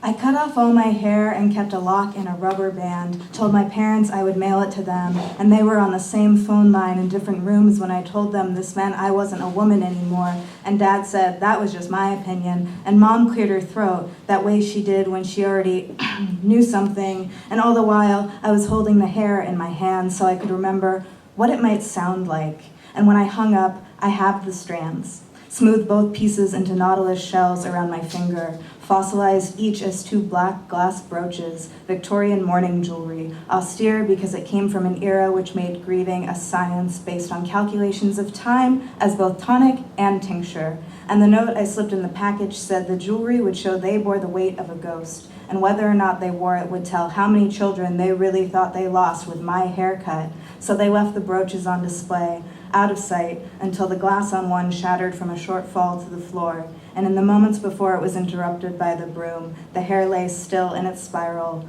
I cut off all my hair and kept a lock in a rubber band, told my parents I would mail it to them, and they were on the same phone line in different rooms when I told them this meant I wasn't a woman anymore, and Dad said that was just my opinion, and Mom cleared her throat, that way she did when she already knew something, and all the while I was holding the hair in my hands so I could remember what it might sound like, and when I hung up, I halved the strands. Smoothed both pieces into nautilus shells around my finger, fossilized each as two black glass brooches, Victorian mourning jewelry, austere because it came from an era which made grieving a science based on calculations of time as both tonic and tincture. And the note I slipped in the package said the jewelry would show they bore the weight of a ghost, and whether or not they wore it would tell how many children they really thought they lost with my haircut. So they left the brooches on display, out of sight, until the glass on one shattered from a short fall to the floor, and in the moments before it was interrupted by the broom, the hair lay still in its spiral,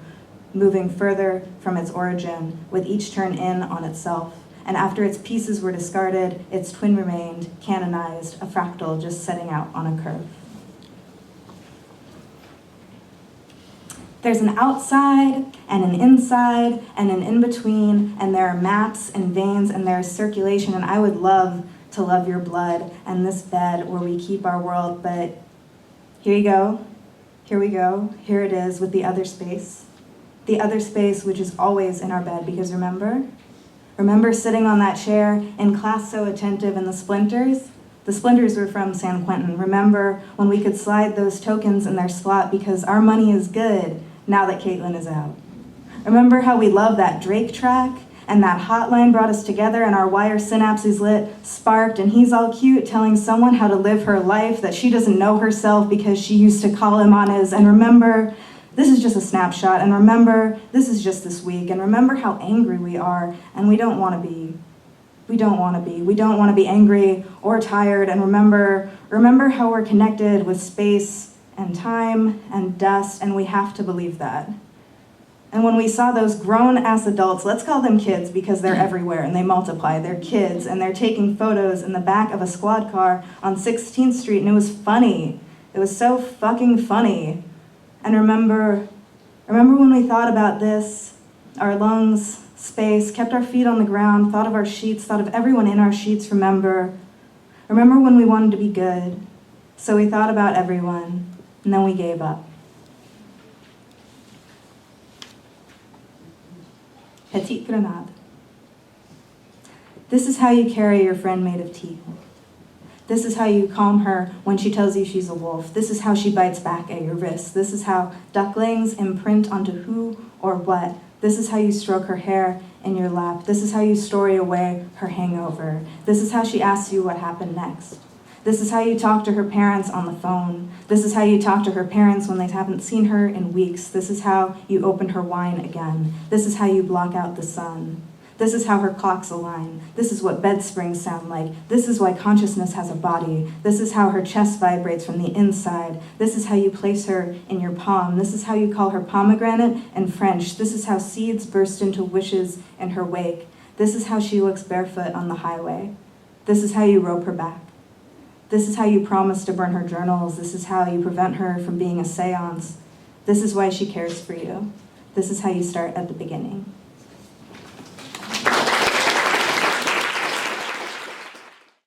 moving further from its origin, with each turn in on itself. And after its pieces were discarded, its twin remained, canonized, a fractal just setting out on a curve. There's an outside and an inside and an in-between, and there are maps and veins and there is circulation, and I would love to love your blood and this bed where we keep our world, but here you go, here we go, here it is with the other space which is always in our bed, because remember sitting on that chair in class so attentive, and the splinters were from San Quentin. Remember when we could slide those tokens in their slot because our money is good now that Caitlin is out. Remember how we loved that Drake track, and that hotline brought us together and our wire synapses lit, sparked, and he's all cute telling someone how to live her life that she doesn't know herself because she used to call him on his, and remember, this is just a snapshot, and remember, this is just this week, and remember how angry we are, and we don't want to be. We don't want to be angry or tired, and remember how we're connected with space and time and dust, and we have to believe that. And when we saw those grown-ass adults, let's call them kids because they're everywhere and they multiply, they're kids, and they're taking photos in the back of a squad car on 16th Street, and it was funny. It was so fucking funny. And remember when we thought about this, our lungs, space, kept our feet on the ground, thought of our sheets, thought of everyone in our sheets, remember when we wanted to be good. So we thought about everyone, and then we gave up. Petite grenade. This is how you carry your friend made of teeth. This is how you calm her when she tells you she's a wolf. This is how she bites back at your wrist. This is how ducklings imprint onto who or what. This is how you stroke her hair in your lap. This is how you story away her hangover. This is how she asks you what happened next. This is how you talk to her parents on the phone. This is how you talk to her parents when they haven't seen her in weeks. This is how you open her wine again. This is how you block out the sun. This is how her clocks align. This is what bed springs sound like. This is why consciousness has a body. This is how her chest vibrates from the inside. This is how you place her in your palm. This is how you call her pomegranate in French. This is how seeds burst into wishes in her wake. This is how she looks barefoot on the highway. This is how you rope her back. This is how you promise to burn her journals. This is how you prevent her from being a seance. This is why she cares for you. This is how you start at the beginning.